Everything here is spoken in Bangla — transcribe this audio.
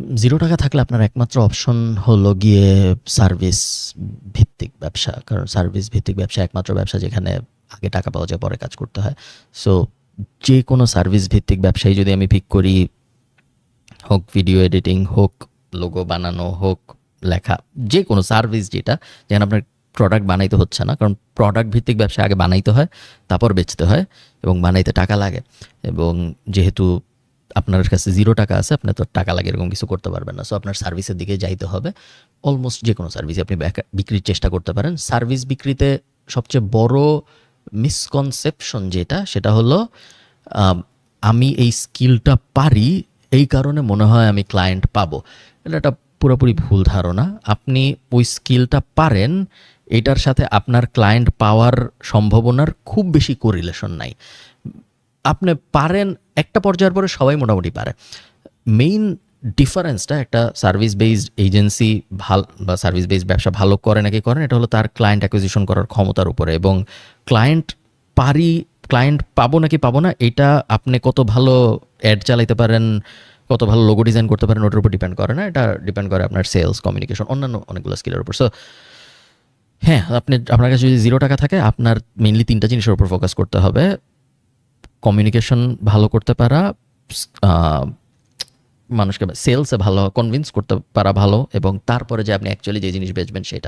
৳0 থাকলে আপনার একমাত্র অপশন হলো গিয়ে সার্ভিস ভিত্তিক ব্যবসা। কারণ সার্ভিস ভিত্তিক ব্যবসা একমাত্র ব্যবসা যেখানে আগে টাকা পাওয়া যায়, পরে কাজ করতে হয়। সো যেকোনো সার্ভিস ভিত্তিক ব্যবসায় যদি আমি পিক করি, হোক ভিডিও এডিটিং, হোক লোগো বানানো, হোক লেখা, যেকোনো সার্ভিস যেটা, যেখানে আপনার প্রোডাক্ট বানাইতে হচ্ছে না। কারণ প্রোডাক্ট ভিত্তিক ব্যবসা আগে বানাইতে হয়, তারপর বেচতে হয় এবং বানাইতে টাকা লাগে। এবং যেহেতু আপনার কাছে ৳0 আছে, আপনি তো টাকা লাগে এরকম কিছু করতে পারবেন না। সো আপনার সার্ভিসের দিকে যাইতে হবে। অলমোস্ট যেকোনো সার্ভিসই আপনি বিক্রির চেষ্টা করতে পারেন। সার্ভিস বিক্রিতে সবচেয়ে বড় মিসকনসেপশন যেটা, সেটা হলো আম আমি এই স্কিলটা পারি, এই কারণে মনে হয় আমি ক্লায়েন্ট পাবো। এটা একটা পুরোপুরি ভুল ধারণা। আপনি ওই স্কিলটা পারেন, এটার সাথে আপনার ক্লায়েন্ট পাওয়ার সম্ভাবনার খুব বেশি কোরিলেশন নাই। আপনি পারেন, একটা পর্যায়ের পরে সবাই মোটামুটি পারে। মেইন ডিফারেন্সটা একটা সার্ভিস বেসড এজেন্সি বা সার্ভিস বেসড ব্যবসা ভালো করে নাকি করে না, এটা হলো তার ক্লায়েন্ট অ্যাকুইজিশন করার ক্ষমতার উপরে। এবং ক্লায়েন্ট পাবো নাকি পাবো না, এটা আপনি কত ভালো অ্যাড চালাইতে পারেন, কত ভালো লোগো ডিজাইন করতে পারেন, ওটার উপর ডিপেন্ড করে না। এটা ডিপেন্ড করে আপনার সেলস, কমিউনিকেশন, অন্যান্য অনেকগুলো স্কিলের উপর। সো হ্যাঁ, আপনার কাছে যদি ৳0 থাকে, আপনার মেইনলি ৩টা জিনিসের উপর ফোকাস করতে হবে। কমিউনিকেশন ভালো করতে পারা, মানুষকে সেলসে ভালো কনভিন্স করতে পারা ভালো, এবং তারপরে যে আপনি অ্যাকচুয়ালি যে জিনিস বেচবেন সেটা।